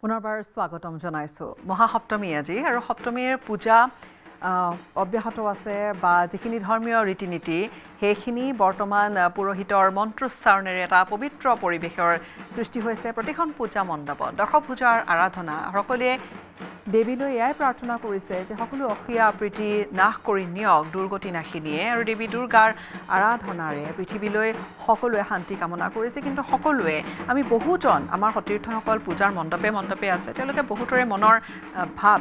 পুনৰবাৰ স্বাগতম জনাইছো মহাসপ্তমী আজি আৰু সপ্তমীৰ পূজা অব্যাহত আছে বা যিখিনি ধৰ্মীয় ৰীতি-নীতি সেইখিনি বৰ্তমান পুৰোহিতৰ মন্ত্ৰোচ্চাৰণেৰে এটা পবিত্ৰ পৰিৱেশৰ সৃষ্টি হৈছে প্ৰতিখন পূজা মণ্ডপত দশ পূজাৰ আৰাধনা সকলোৱে দেৱীলৈ এয়াই প্ৰাৰ্থনা কৰিছে যে সকলো অসীয়া প্ৰীতি নাশ কৰি নিয়ক দুৰ্গতি নাশিনীয়ে আৰু দেৱী দুৰ্গাৰ আৰাধনাৰে পৃথিৱীলৈ সকলোৱে শান্তি কামনা কৰিছে কিন্তু সকলোৱে আমি বহুজন আমাৰ সতীৰ্থসকল পূজাৰ মণ্ডপে আছে তেওঁলোকে বহুতৰে মনৰ ভাৱ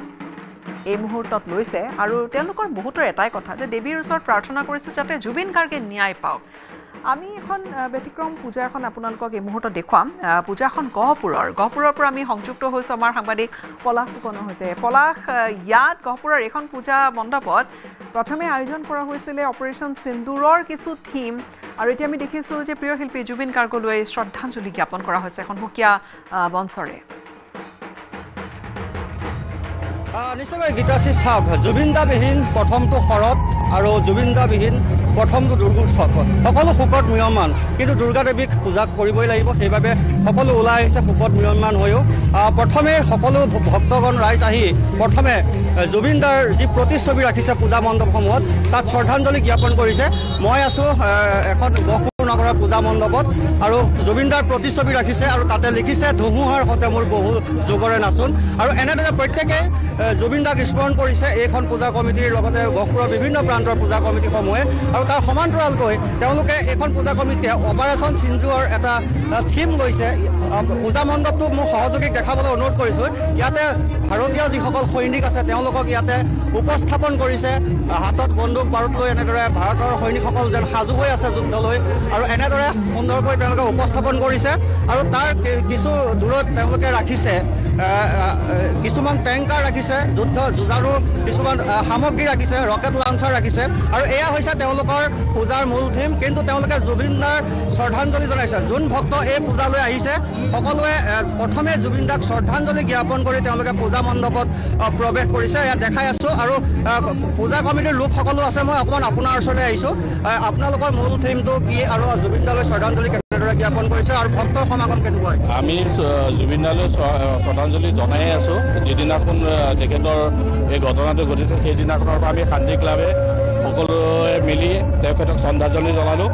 এই মুহূৰ্তত লৈছে আৰু তেওঁলোকৰ বহুতৰ এটাই কথা যে দেৱীৰ ওচৰত প্ৰাৰ্থনা কৰিছে যাতে জুবিন গাৰ্গে ন্যায় পাওক আমি এখন ব্যতিক্ৰম পূজা এখন আপোনালোকক এই মুহূৰ্তত দেখুৱাম পূজাখন গহপুৰৰ পৰা আমি সংযুক্ত হৈছোঁ আমাৰ সাংবাদিক পলাশ ফুকনৰ সৈতে পলাশ ইয়াত গহপুৰৰ এখন পূজা মণ্ডপত প্ৰথমে আয়োজন কৰা হৈছিলে অপাৰেশ্যন সিন্দুৰৰ কিছু থিম আৰু এতিয়া আমি দেখিছোঁ যে প্ৰিয় শিল্পী জুবিন গাৰ্গলৈ শ্ৰদ্ধাঞ্জলি জ্ঞাপন কৰা হৈছে এখন সুকীয়া মঞ্চৰে নিশ্চয় গীতাশ্ৰী চাওক জুবিনদাবিহীন প্ৰথমটো শৰৎ আৰু জুবিনদাবিহীন প্ৰথমটো দুৰ্গোৎসৱ সকলো শোকত ম্ৰিয়মান কিন্তু দুৰ্গা দেৱীক পূজা কৰিবই লাগিব সেইবাবে সকলো ওলাই আহিছে শোকত ম্ৰিয়মান হৈও প্ৰথমে সকলো ভক্তগণ ৰাইজ আহি প্ৰথমে জুবিনদাৰ যি প্ৰতিচ্ছবি ৰাখিছে পূজা মণ্ডপসমূহত তাত শ্ৰদ্ধাঞ্জলি জ্ঞাপন কৰিছে মই আছোঁ এখন গহপুৰ নগৰৰ পূজা মণ্ডপত আৰু জুবিনদাৰ প্ৰতিচ্ছবি ৰাখিছে আৰু তাতে লিখিছে ধুমুহাৰ সতে মোৰ বহু যুগৰে নাচোন আৰু এনেদৰে প্ৰত্যেকে জুবিনদাক স্মৰণ কৰিছে এইখন পূজা কমিটিৰ লগতে গহপুৰৰ বিভিন্ন প্ৰান্তৰ পূজা কমিটিসমূহে আৰু তাৰ সমান্তৰালকৈ তেওঁলোকে এইখন পূজা কমিটিয়ে অপাৰেশ্যন সিন্দুৰৰ এটা থিম লৈছে পূজা মণ্ডপটো মোক সহযোগীক দেখাবলৈ অনুৰোধ কৰিছোঁ ইয়াতে ভাৰতীয় যিসকল সৈনিক আছে তেওঁলোকক ইয়াতে উপস্থাপন কৰিছে হাতত বন্দুক বাৰুদ লৈ এনেদৰে ভাৰতৰ সৈনিকসকল যেন সাজু হৈ আছে যুদ্ধলৈ আৰু এনেদৰে সুন্দৰকৈ তেওঁলোকে উপস্থাপন কৰিছে আৰু তাৰ কিছু দূৰত তেওঁলোকে ৰাখিছে কিছুমান টেংকাৰ ৰাখিছে যুদ্ধ যুঁজাৰু কিছুমান সামগ্ৰী ৰাখিছে ৰকেট লঞ্চাৰ ৰাখিছে আৰু এয়া হৈছে তেওঁলোকৰ পূজাৰ মূল থিম কিন্তু তেওঁলোকে জুবিনদাৰ শ্ৰদ্ধাঞ্জলি জনাইছে যোন ভক্ত এই পূজালৈ আহিছে সকলোৱে প্ৰথমে জুবিনদাক শ্ৰদ্ধাঞ্জলি জ্ঞাপন কৰি তেওঁলোকে পূজা মণ্ডপত প্ৰৱেশ কৰিছে ইয়াত দেখাই আছোঁ আৰু পূজা কমিটিৰ লোকসকলো আছে মই অকণমান আপোনাৰ ওচৰলৈ আহিছোঁ আপোনালোকৰ মূল থিমটো কি আৰু জুবিনদালৈ শ্ৰদ্ধাঞ্জলি কেনেদৰে জ্ঞাপন কৰিছে আৰু ভক্তৰ সমাগম কেনেকুৱা আমি জুবিনদালৈ শ্ৰদ্ধাঞ্জলি জনাই আছোঁ যিদিনাখন তেখেতৰ এই ঘটনাটো ঘটিছে সেইদিনাখনৰ পৰা আমি শান্তি ক্লাবে সকলোৱে মিলি তেখেতক শ্ৰদ্ধাঞ্জলি জনালোঁ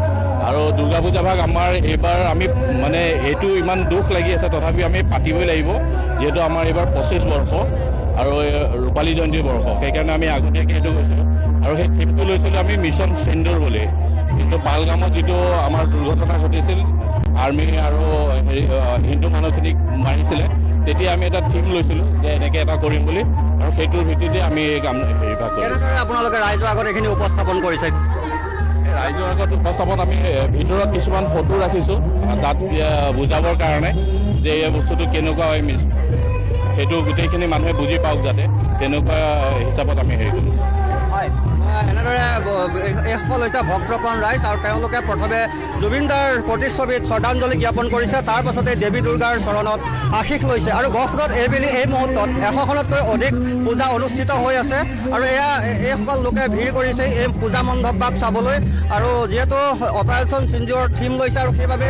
আৰু দুৰ্গা পূজা ভাগ আমাৰ এইবাৰ আমি মানে এইটো ইমান দুখ লাগি আছে তথাপি আমি পাতিবই লাগিব যিহেতু আমাৰ এইবাৰ 25 বৰ্ষ আৰু ৰূপালী জয়ন্তী বৰ্ষ সেইকাৰণে আমি আগতীয়াকৈ সেইটো কৈছিলোঁ আৰু সেই থিমটো লৈছিলোঁ আমি মিছন সিন্দুৰ বুলি কিন্তু পালগামত যিটো আমাৰ দুৰ্ঘটনা ঘটিছিল আৰ্মি আৰু হিন্দু মানুহখিনিক মাৰিছিলে তেতিয়া আমি এটা থিম লৈছিলোঁ যে এনেকৈ এটা কৰিম বুলি আৰু সেইটোৰ ভিত্তিতে আমি এই কাম হেৰিভাগ কৰিলোঁ আপোনালোকে ৰাইজৰ আগত এইখিনি উপস্থাপন কৰিছে ৰাইজৰ আগত উপস্থাপন আমি ভিতৰত কিছুমান ফটো ৰাখিছোঁ তাত বুজাবৰ কাৰণে যে এই বস্তুটো কেনেকুৱা হয় সেইটো গোটেইখিনি মানুহে বুজি পাওক যাতে তেনেকুৱা হিচাপত আমি হেৰি কৰিছোঁ হয় এনেদৰে এইসকল হৈছে ভক্তপ্ৰাণ ৰাইজ আৰু তেওঁলোকে প্ৰথমে জুবিনদাৰ প্ৰতিচ্ছবিত শ্ৰদ্ধাঞ্জলি জ্ঞাপন কৰিছে তাৰ পাছতে দেৱী দুৰ্গাৰ চৰণত আশীষ লৈছে আৰু গহপুৰত এই মুহূৰ্তত 100খনতকৈ অধিক পূজা অনুষ্ঠিত হৈ আছে আৰু এইসকল লোকে ভিৰ কৰিছে এই পূজা মণ্ডপভাগ চাবলৈ আৰু যিহেতু অপাৰেশ্যন সিন্দুৰৰ থিম লৈছে আৰু সেইবাবে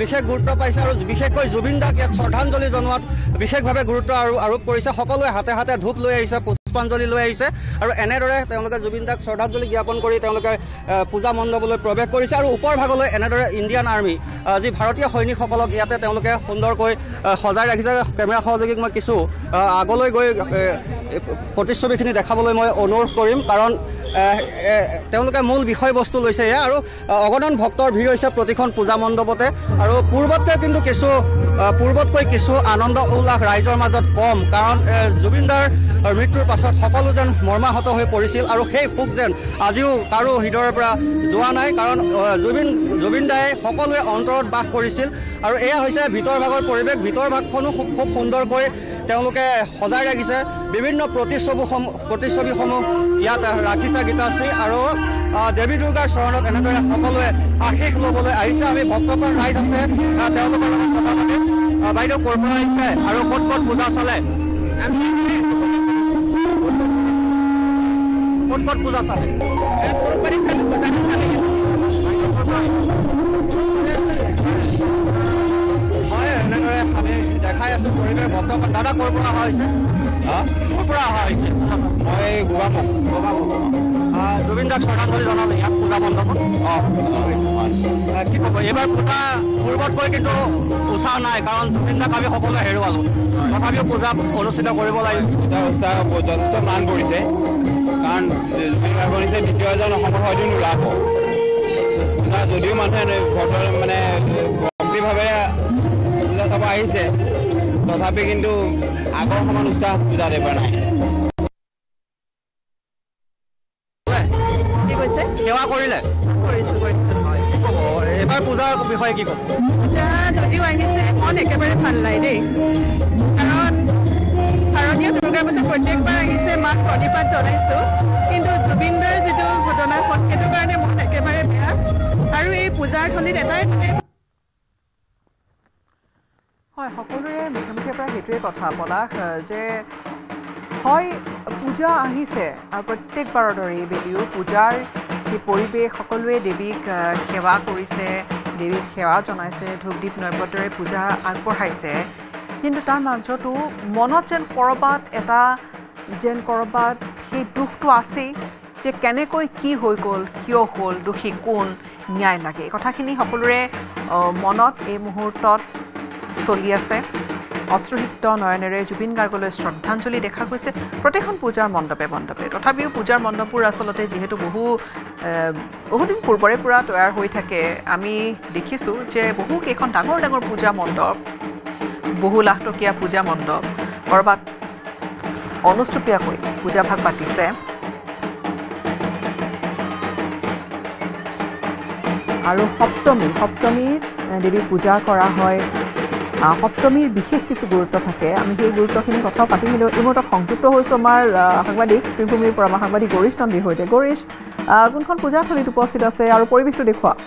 বিশেষ গুৰুত্ব পাইছে আৰু বিশেষকৈ জুবিনদাক ইয়াত শ্ৰদ্ধাঞ্জলি জনোৱাত বিশেষভাৱে গুৰুত্ব আৰোপ কৰিছে সকলোৱে হাতে হাতে ধূপ লৈ আহিছে পুষ্পাঞ্জলি লৈ আহিছে আৰু এনেদৰে তেওঁলোকে জুবিনদাক শ্ৰদ্ধাঞ্জলি জ্ঞাপন কৰি তেওঁলোকে পূজা মণ্ডপলৈ প্ৰৱেশ কৰিছে আৰু ওপৰ ভাগলৈ এনেদৰে ইণ্ডিয়ান আৰ্মি যি ভাৰতীয় সৈনিকসকলক ইয়াতে তেওঁলোকে সুন্দৰকৈ সজাই ৰাখিছে কেমেৰা সহযোগীক মই কিছু আগলৈ গৈ প্ৰতিচ্ছবিখিনি দেখাবলৈ মই অনুৰোধ কৰিম কাৰণ তেওঁলোকে মূল বিষয়বস্তু লৈছে এয়া আৰু অগণন ভক্তৰ ভিৰ হৈছে প্ৰতিখন পূজা মণ্ডপতে আৰু পূৰ্বতকৈ কিছু আনন্দ উল্লাস ৰাইজৰ মাজত কম কাৰণ জুবিনদাৰ মৃত্যুৰ পাছত সকলো যেন মৰ্মাহত হৈ পৰিছিল আৰু সেই শোক যেন আজিও কাৰো হৃদয়ৰ পৰা যোৱা নাই কাৰণ জুবিনদাই সকলোৱে অন্তৰত বাস কৰিছিল আৰু এয়া হৈছে ভিতৰ ভাগৰ পৰিৱেশ ভিতৰ ভাগখনো খুব সুন্দৰকৈ তেওঁলোকে সজাই ৰাখিছে বিভিন্ন প্ৰতিচ্ছবিসমূহ ইয়াত ৰাখিছে গীতাশ্ৰী আৰু দেৱী দুৰ্গাৰ চৰণত এনেদৰে সকলোৱে আশীষ ল'বলৈ আহিছে আমি ভক্তপ্ৰাণ ৰাইজ আছে তেওঁলোকৰ লগত কথা পাতিম বাইদেউ ক'ৰ পৰা আহিছে আৰু ক'ত ক'ত পূজা চলে ক'ত ক'ত পূজা চালে হয় এনেদৰে আমি দেখাই আছো পৰিৱেশ বৰ্তমান দাদা ক'ৰ পৰা অহা হৈছে ক'ৰ পৰা অহা হৈছে মই গোগামুখ জুবিন দাক শ্ৰদ্ধাঞ্জলি জনালে ইয়াত পূজা মণ্ডপত কি ক'ব এইবাৰ পূজা পূৰ্বতকৈ কিন্তু উৎসাহ নাই কাৰণ জুবিন দাক আমি সকলোৱে হেৰুৱালোঁ তথাপিও পূজা অনুষ্ঠিত কৰিব লাগিব পূজাৰ উৎসাহ যথেষ্ট মান কৰিছে কাৰণ জুবিন গাৰ্গৰ নিচিনা দ্বিতীয় এজন অসমৰ হয়তো নোলাব পূজা যদিও মানুহে মানে ভক্তিভাৱে পূজা চাব আহিছে তথাপি কিন্তু আগৰ সমান উৎসাহ পূজাত এবাৰ নাই সেৱা কৰিলে কি ক'ব এইবাৰ পূজাৰ বিষয়ে কি ক'ব পূজা যদিও আহিছে মন একেবাৰে ভাল লাগে দেই কাৰণ শাৰদীয় দুৰ্গা পূজা প্ৰত্যেকবাৰ আহিছে মাক প্ৰণিপাত জনাইছোঁ কিন্তু জুবিন দাৰ যিটো ঘটনা হ'ল সেইটো কাৰণে মন একেবাৰে বেয়া আৰু এই পূজাৰ থলীত এটাই হয় সকলোৰে মুখে মুখে প্ৰায় সেইটোৱে কথা পলাশ যে হয় পূজা আহিছে আৰু প্ৰত্যেকবাৰৰ দৰে এইবেলিও পূজাৰ সেই পৰিৱেশ সকলোৱে দেৱীক সেৱা কৰিছে দেৱীক সেৱা জনাইছে ধূপ দীপ নৈবেদ্যৰে পূজা আগবঢ়াইছে কিন্তু তাৰ মাজতো মনত যেন ক'ৰবাত সেই দুখটো আছেই যে কেনেকৈ কি হৈ গ'ল কিয় হ'ল দোষী কোন ন্যায় লাগে এই কথাখিনি সকলোৰে মনত এই মুহূৰ্তত চলি আছে অশ্ৰুসিক্ত নয়নেৰে জুবিন গাৰ্গলৈ শ্ৰদ্ধাঞ্জলি দেখা গৈছে প্ৰতিখন পূজাৰ মণ্ডপে তথাপিও পূজাৰ মণ্ডপবোৰ আচলতে যিহেতু বহুদিন পূৰ্বৰে পৰা তৈয়াৰ হৈ থাকে আমি দেখিছোঁ যে বহুকেইখন ডাঙৰ পূজা মণ্ডপ বহু লাখ টকীয়া পূজা মণ্ডপ ক'ৰবাত অনুষ্টুপীয়াকৈ পূজাভাগ পাতিছে আৰু সপ্তমীত দেৱী পূজা কৰা হয় সপ্তমীৰ বিশেষ কিছু গুৰুত্ব থাকে আমি সেই গুৰুত্বখিনি কথাও পাতিম এই মুহূৰ্তত সংযুক্ত হৈছোঁ আমাৰ সাংবাদিক শ্ৰীভূমিৰ পৰা আমাৰ সাংবাদিক গৰিশ নন্দীৰ সৈতে গৰিশ কোনখন পূজাথলীত উপস্থিত আছে আৰু পৰিৱেশটো দেখুৱাওক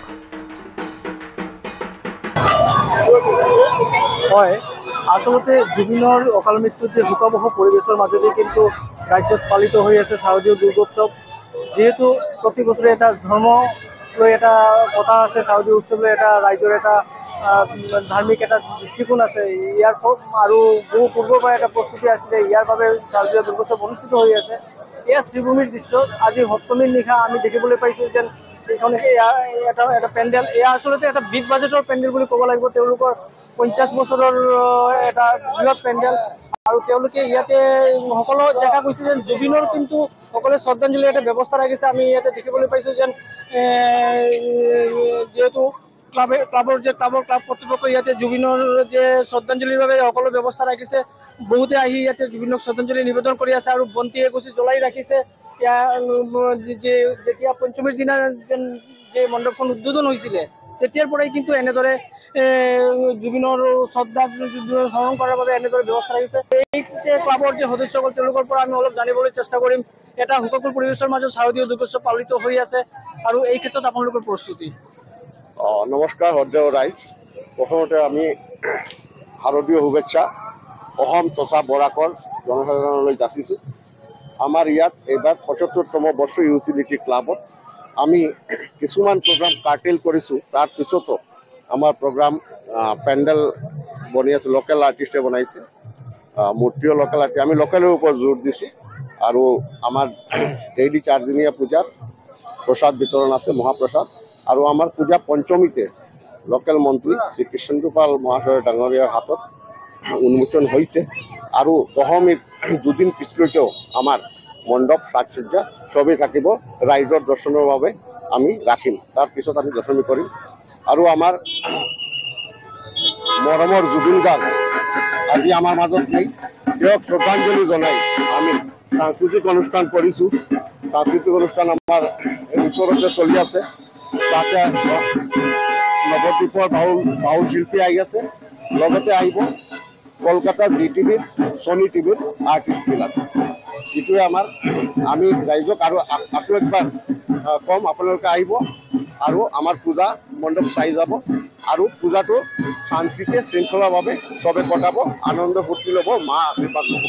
হয় আচলতে জুবিনৰ অকাল মৃত্যুতে শোকাবহ পৰিৱেশৰ মাজতে কিন্তু ৰাজ্যত পালিত হৈ আছে শাৰদীয় দুৰ্গোৎসৱ যিহেতু প্ৰতি বছৰে এটা ধৰ্ম লৈ এটা কথা আছে শাৰদীয় উৎসৱলৈ এটা ৰাইজৰ এটা ধাৰ্মিক এটা দৃষ্টিকোণ আছে ইয়াৰ আৰু বহু পূৰ্বৰ পৰা এটা প্ৰস্তুতি আছিলে ইয়াৰ বাবে শাৰদীয় দুৰ্গোৎসৱ অনুষ্ঠিত হৈ আছে এয়া শ্ৰীভূমিৰ দৃশ্য আজি সপ্তমীৰ নিশা আমি দেখিবলৈ পাইছোঁ যেন এইখন এটা পেণ্ডেল এয়া আচলতে এটা বিগ বাজেটৰ পেণ্ডেল বুলি ক'ব লাগিব তেওঁলোকৰ 50 বছৰৰ এটা বৃহৎ পেণ্ডেল আৰু তেওঁলোকে ইয়াতে সকলো দেখা গৈছে যেন জুবিনৰ কিন্তু সকলোৱে শ্ৰদ্ধাঞ্জলি এটা ব্যৱস্থা ৰাখিছে আমি ইয়াতে দেখিবলৈ পাইছোঁ যেন যিহেতু ক্লাব কৰ্তৃপক্ষ ইয়াতে জুবিনৰ যে শ্ৰদ্ধাঞ্জলিৰ বাবে সকলো ব্যৱস্থা ৰাখিছে বহুতে আহি ইয়াতে জুবিনক শ্ৰদ্ধাঞ্জলি নিবেদন কৰি আছে আৰু বন্তি এগছি জ্বলাই ৰাখিছে যেতিয়া পঞ্চমীৰ দিনা যেন যে মণ্ডপখন উদ্বোধন হৈছিলে তেতিয়াৰ পৰাই কিন্তু এনেদৰে জুবিনৰ শ্ৰদ্ধা স্মৰণ কৰাৰ বাবে এনেদৰে ব্যৱস্থা ৰাখিছে এই ক্লাবৰ যে সদস্যসকল তেওঁলোকৰ পৰা আমি অলপ জানিবলৈ চেষ্টা কৰিম এটা শোকাকুল পৰিৱেশৰ মাজত শাৰদীয় দুৰ্গোৎসৱ পালিত হৈ আছে আৰু এই ক্ষেত্ৰত আপোনালোকৰ প্ৰস্তুতি নমস্কাৰ সদেও ৰাইজ প্ৰথমতে আমি শাৰদীয় শুভেচ্ছা অসম তথা বৰাকৰ জনসাধাৰণলৈ যাচিছোঁ আমাৰ ইয়াত এইবাৰ ৭৫তম বৰ্ষ ইউটিলিটি ক্লাবত আমি কিছুমান প্ৰগ্ৰাম কাৰ্টেল কৰিছোঁ তাৰ পিছতো আমাৰ প্ৰগ্ৰাম পেণ্ডেল বনি আছে লোকেল আৰ্টিষ্টে বনাইছে মূৰ্তিও লোকেল আৰ্টিষ্ট আমি লোকেলৰ ওপৰত জোৰ দিছোঁ আৰু আমাৰ ডেইলি 4 দিনীয়া পূজাত প্ৰসাদ বিতৰণ আছে মহাপ্ৰসাদ আৰু আমাৰ পূজা পঞ্চমীতে লোকেল মন্ত্ৰী শ্ৰী কৃষ্ণগোপাল মহাশয় ডাঙৰীয়াৰ হাতত উন্মোচন হৈছে আৰু দশমীৰ দুদিন পিছলৈকেও আমাৰ মণ্ডপ সাজসজ্জা সবেই থাকিব ৰাইজৰ দৰ্শনৰ বাবে আমি ৰাখিম তাৰপিছত আমি দশমী কৰিম আৰু আমাৰ মৰমৰ জুবিন গাৰ্গ আজি আমাৰ মাজত নাই তেওঁক শ্ৰদ্ধাঞ্জলি জনাই আমি সাংস্কৃতিক অনুষ্ঠান কৰিছোঁ সাংস্কৃতিক অনুষ্ঠান আমাৰ ওচৰতে চলি আছে তাতে নৱদ্বীপৰ বাউল শিল্পী আহি আছে লগতে আহিব কলকাতা GTVৰ ছনী টিভিৰ আৰ্টিষ্টবিলাক এইটোৱে আমাৰ আমি ৰাইজক আৰু আকৌ একবাৰ কম আপোনালোকে আহিব আৰু আমাৰ পূজা মণ্ডপ চাই যাব আৰু পূজাটো শান্তিতে শৃংখলাভাৱে সবে কটাব আনন্দ ফূৰ্তি ল'ব মা আশীৰ্বাদ ল'ব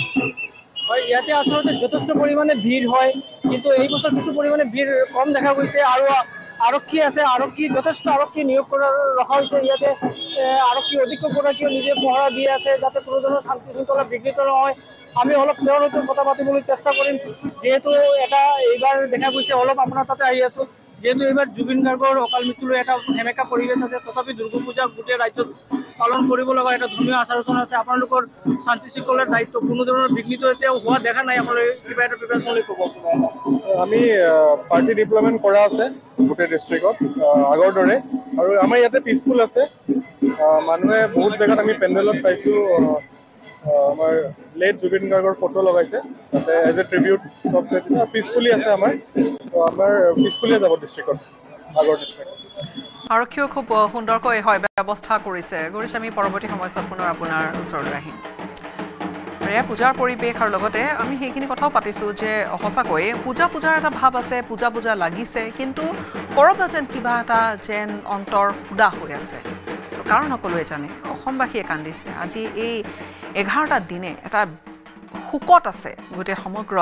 হয় ইয়াতে আচলতে যথেষ্ট পৰিমাণে ভিৰ হয় কিন্তু এই বছৰ কিছু পৰিমাণে ভিৰ কম দেখা গৈছে আৰু আৰক্ষী আছে, যথেষ্ট আৰক্ষী নিয়োগ ৰখা হৈছে ইয়াতে। আৰক্ষী অধীক্ষকগৰাকীয়েও নিজে পহৰা দি আছে যাতে কোনো ধৰণৰ শান্তি শৃংখলা বিঘ্নিত নহয়। আমি অলপ তেওঁৰ সৈতে কথা পাতিবলৈ চেষ্টা কৰিম, যিহেতু এইবাৰ দেখা গৈছে অলপ আপোনাৰ তাতে আহি আছো, যিহেতু এইবাৰ জুবিন গাৰ্গৰ অকাল মৃত্যুলৈ এটা সেমেকা পৰিৱেশ আছে, তথাপি দুৰ্গা পূজা গোটেই ৰাজ্যত পালন কৰিব লগা এটা ধৰ্মীয় আচাৰ আচৰণ আছে। আপোনালোকৰ শান্তি শৃংখলাৰ দায়িত্ব কোনো ধৰণৰ বিঘ্নিত এতিয়াও হোৱা দেখা নাই। আপোনালোকে কিবা এটা প্ৰিপাৰেশ্যন লৈ ক'ব? আমি পাৰ্টি ডিপ্লয়মেণ্ট কৰা আছে গোটেই ডিষ্ট্ৰিক্টত আগৰ দৰে, আৰু আমাৰ ইয়াতে পিচফুল আছে। মানুহে বহুত জেগাত আমি পেণ্ডেলত পাইছোঁ আমাৰ লেট জুবিন গাৰ্গৰ ফটো লগাইছে তাতে এজ এ ট্ৰিবিউট চব পিচফুলি আছে আমাৰ। তো আমাৰ পিচফুলিয়ে যাব ডিষ্ট্ৰিক্টত, আগৰ ডিষ্ট্ৰিক্টত। আৰক্ষীয়েও খুব সুন্দৰকৈ ব্যৱস্থা কৰিছে। গৰিছ, আমি পৰৱৰ্তী সময়ছোৱাত পুনৰ আপোনাৰ ওচৰলৈ আহিম। এয়া পূজাৰ পৰিৱেশ, আৰু লগতে আমি সেইখিনি কথাও পাতিছোঁ যে সঁচাকৈ পূজাৰ এটা ভাৱ আছে, পূজা লাগিছে, কিন্তু ক'ৰবাত যেন কিবা এটা যেন অন্তৰ সুদা হৈ আছে। কাৰণ সকলোৱে জানে অসমবাসীয়ে কান্দিছে। আজি এই 11টা দিনে এটা শোকত আছে গোটেই সমগ্ৰ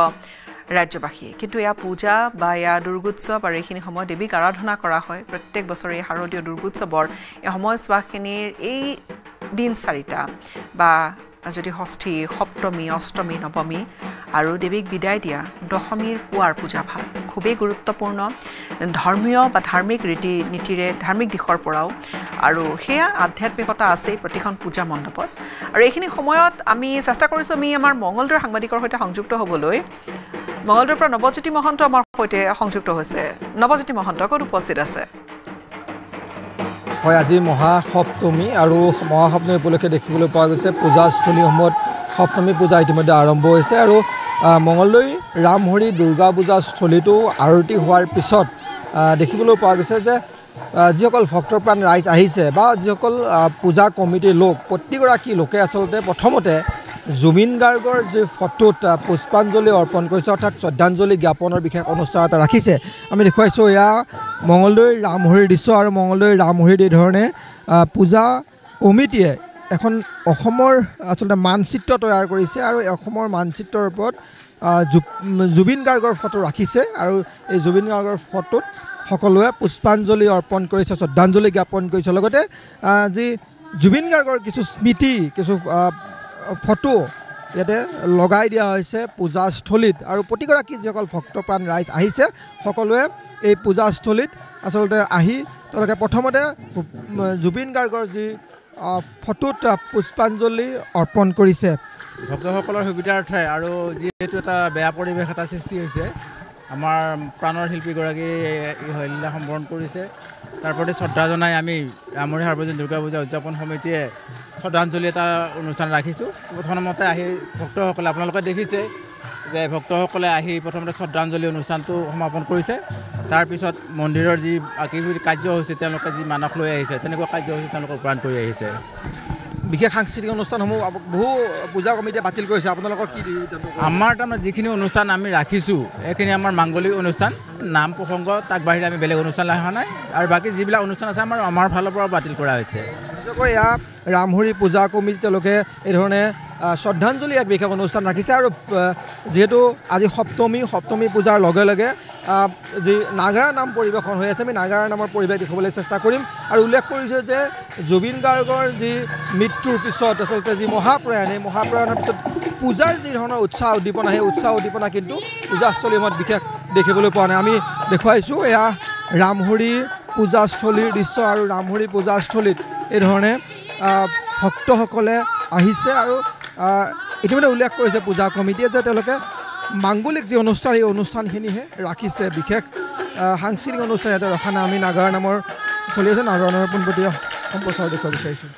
ৰাজ্যবাসী। কিন্তু এয়া পূজা বা এয়া দুৰ্গোৎসৱ, আৰু এইখিনি সময়ত দেৱীক আৰাধনা কৰা হয়। প্ৰত্যেক বছৰে শাৰদীয় দুৰ্গোৎসৱৰ এই সময়ছোৱাখিনিৰ এই দিন 4টা বা যদি ষষ্ঠী, সপ্তমী, অষ্টমী, নৱমী আৰু দেৱীক বিদায় দিয়া দশমীৰ পুৱাৰ পূজাভাগ খুবেই গুৰুত্বপূৰ্ণ, ধৰ্মীয় বা ধাৰ্মিক ৰীতি নীতিৰে ধাৰ্মিক দিশৰ পৰাও, আৰু সেয়া আধ্যাত্মিকতা আছেই প্ৰতিখন পূজা মণ্ডপত। আৰু এইখিনি সময়ত আমি চেষ্টা কৰিছোঁ আমি আমাৰ মঙলদৈৰ সাংবাদিকৰ সৈতে সংযুক্ত হ'বলৈ। মঙলদৈৰ পৰা নৱজ্যোতি মহন্ত আমাৰ সৈতে সংযুক্ত হৈছে। নৱজ্যোতি মহন্ত ক'ত উপস্থিত আছে? হয়, আজি মহাসপ্তমী, আৰু মহাসপ্তমী উপলক্ষে দেখিবলৈ পোৱা গৈছে পূজাস্থলীসমূহত সপ্তমী পূজা ইতিমধ্যে আৰম্ভ হৈছে। আৰু মঙলদৈ ৰামহৰি দুৰ্গা পূজাস্থলীটো আৰতি হোৱাৰ পিছত দেখিবলৈ পোৱা গৈছে যে যিসকল ভক্তপ্ৰাণ ৰাইজ আহিছে বা যিসকল পূজা কমিটিৰ লোক, প্ৰতিগৰাকী লোকে আচলতে প্ৰথমতে জুবিন গাৰ্গৰ যি ফটোত পুষ্পাঞ্জলি অৰ্পণ কৰিছে, অৰ্থাৎ শ্ৰদ্ধাঞ্জলি জ্ঞাপনৰ বিশেষ অনুষ্ঠান এটা ৰাখিছে। আমি দেখুৱাইছোঁ এয়া মঙলদৈ ৰামহৰিৰ দৃশ্য, আৰু মঙলদৈ ৰামহৰিত এই ধৰণে পূজা কমিটিয়ে এখন অসমৰ আচলতে মানচিত্ৰ তৈয়াৰ কৰিছে, আৰু অসমৰ মানচিত্ৰৰ ওপৰত জুবিন গাৰ্গৰ ফটো ৰাখিছে। আৰু এই জুবিন গাৰ্গৰ ফটোত সকলোৱে পুষ্পাঞ্জলি অৰ্পণ কৰিছে, শ্ৰদ্ধাঞ্জলি জ্ঞাপন কৰিছে। লগতে যি জুবিন গাৰ্গৰ কিছু স্মৃতি, কিছু ফটো ইয়াতে লগাই দিয়া হৈছে পূজাস্থলীত। আৰু প্ৰতিগৰাকী যিসকল ভক্তপ্ৰাণ ৰাইজ আহিছে সকলোৱে এই পূজাস্থলীত আচলতে আহি তেওঁলোকে প্ৰথমতে জুবিন গাৰ্গৰ যি ফটোত পুষ্পাঞ্জলি অৰ্পণ কৰিছে। ভক্তসকলৰ সুবিধাৰ্থে আৰু যিহেতু এটা বেয়া পৰিৱেশ এটা সৃষ্টি হৈছে, আমাৰ প্ৰাণৰ শিল্পীগৰাকী লীলা সম্বৰণ কৰিছে, তাৰ প্ৰতি শ্ৰদ্ধা জনাই আমি ৰামহৰি সাৰ্বজনীন দুৰ্গা পূজা উদযাপন সমিতিয়ে শ্ৰদ্ধাঞ্জলি এটা অনুষ্ঠান ৰাখিছোঁ। প্ৰথমতে আহি ভক্তসকলে, আপোনালোকে দেখিছে যে ভক্তসকলে আহি প্ৰথমতে শ্ৰদ্ধাঞ্জলি অনুষ্ঠানটো সমাপন কৰিছে। তাৰপিছত মন্দিৰৰ যি বাকী কাৰ্য হৈছে, তেওঁলোকে যি মানস লৈ আহিছে তেনেকুৱা কাৰ্যসূচী তেওঁলোকে ৰূপায়ণ কৰি আহিছে। বিশেষ সাংস্কৃতিক অনুষ্ঠানসমূহ বহু পূজা কমিটিয়ে বাতিল কৰিছে, আপোনালোকৰ কি? আমাৰ তাৰমানে যিখিনি অনুষ্ঠান আমি ৰাখিছোঁ এইখিনি আমাৰ মাংগলিক অনুষ্ঠান, নাম প্ৰসংগ, তাক বাহিৰে আমি বেলেগ অনুষ্ঠান ৰখা নাই। আৰু বাকী যিবিলাক অনুষ্ঠান আছে আমাৰ ফালৰ পৰা বাতিল কৰা হৈছে। এয়া ৰামহৰি পূজা কমিটি তেওঁলোকে এই ধৰণে শ্ৰদ্ধাঞ্জলি এক বিশেষ অনুষ্ঠান ৰাখিছে। আৰু যিহেতু আজি সপ্তমী পূজাৰ লগে লগে যি নাগাৰা নাম পৰিৱেশন হৈ আছে, আমি নাগাৰা নামৰ পৰিৱেশ দেখিবলৈ চেষ্টা কৰিম। আৰু উল্লেখ কৰিছোঁ যে জুবিন গাৰ্গৰ যি মৃত্যুৰ পিছত আচলতে যি মহাপ্ৰয়াণ, এই মহাপ্ৰয়াণৰ পিছত পূজাৰ যি ধৰণৰ উৎসাহ উদ্দীপনা, সেই উৎসাহ উদ্দীপনা কিন্তু পূজাস্থলীসমূহত বিশেষ দেখিবলৈ পোৱা নাই। আমি দেখুৱাইছোঁ এয়া ৰামহৰি পূজাস্থলীৰ দৃশ্য, আৰু ৰামহৰি পূজাস্থলীত এই ধৰণে ভক্তসকলে আহিছে। আৰু ইতিমধ্যে উল্লেখ কৰিছে পূজা কমিটিয়ে যে তেওঁলোকে মাংগলিক যি অনুষ্ঠান, এই অনুষ্ঠানখিনিহে ৰাখিছে, বিশেষ সাংস্কৃতিক অনুষ্ঠান ইয়াতে ৰখা নাই। আমি নাগাৰা নামৰ চলি আছে, নাগাৰা নামৰ পোনপটীয়া সম্প্ৰচাৰ দেখুৱাব বিচাৰিছোঁ।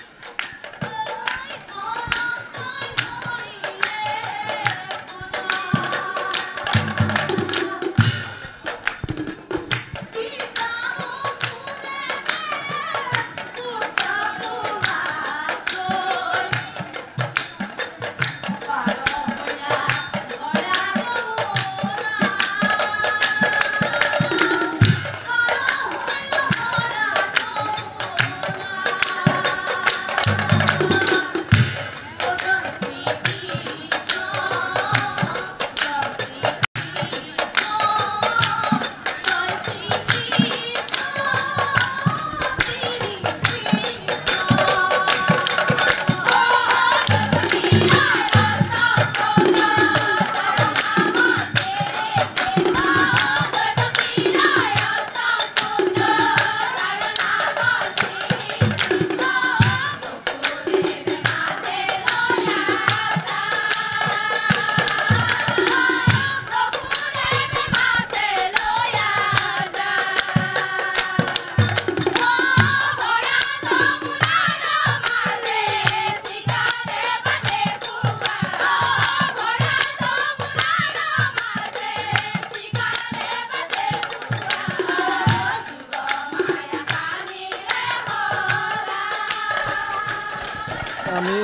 আমি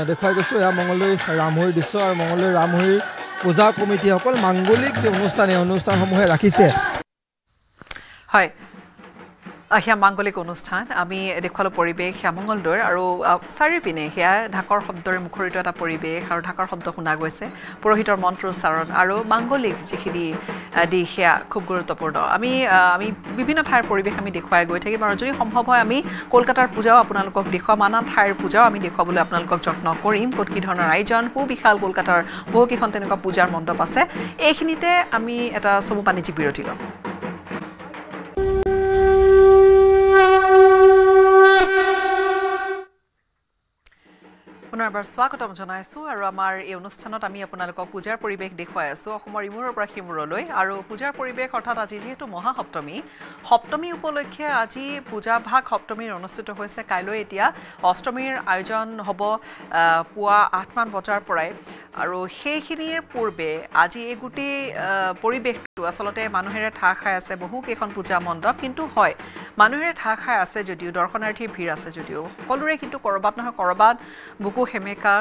দেখুৱাই গৈছোঁ এয়া মঙলদৈ ৰামহৰিৰ দৃশ্য আৰু মঙলদৈ ৰামহৰিৰ পূজা কমিটিসকল মাংগলিক অনুষ্ঠান এই অনুষ্ঠানসমূহে ৰাখিছে হয় সেয়া মাংগলিক অনুষ্ঠান আমি দেখুৱালোঁ পৰিৱেশ সেয়া মঙলদৈৰ আৰু চাৰিওপিনে সেয়া ঢাকৰ শব্দৰে মুখৰিত এটা পৰিৱেশ আৰু ঢাকৰ শব্দ শুনা গৈছে পুৰোহিতৰ মন্ত্ৰোচ্চাৰণ আৰু মাংগলিক যিখিনি দিশ সেয়া খুব গুৰুত্বপূৰ্ণ আমি বিভিন্ন ঠাইৰ পৰিৱেশ আমি দেখুৱাই গৈ থাকিম আৰু যদি সম্ভৱ হয় আমি কলকাতাৰ পূজাও আপোনালোকক দেখুৱাম আন ঠাইৰ পূজাও আমি দেখুৱাবলৈ আপোনালোকক যত্ন কৰিম ক'ত কি ধৰণৰ আয়োজন সুবিশাল কলকাতাৰ বহুকেইখন তেনেকুৱা পূজাৰ মণ্ডপ আছে এইখিনিতে আমি এটা চমু বাণিজ্যিক বিৰতি ল'ম পুনৰবাৰ স্বাগতম জনাইছোঁ আৰু আমাৰ এই অনুষ্ঠানত আমি আপোনালোকক পূজাৰ পৰিৱেশ দেখুৱাই আছোঁ অসমৰ ইমূৰৰ পৰা সিমূৰলৈ আৰু পূজাৰ পৰিৱেশ অৰ্থাৎ আজি যিহেতু মহাসপ্তমী উপলক্ষে আজি পূজাভাগ সপ্তমীৰ অনুষ্ঠিত হৈছে কাইলৈ এতিয়া অষ্টমীৰ আয়োজন হ'ব পুৱা 8মান বজাৰ পৰাই আৰু সেইখিনিৰ পূৰ্বে আজি এই গোটেই পৰিৱেশটো আচলতে মানুহেৰে ঠাহ খাই আছে বহুকেইখন পূজা মণ্ডপ কিন্তু হয় মানুহেৰে ঠাহ খাই আছে যদিও দৰ্শনাৰ্থীৰ ভিৰ আছে যদিও সকলোৰে কিন্তু ক'ৰবাত নহয় ক'ৰবাত বুকু সেমেকা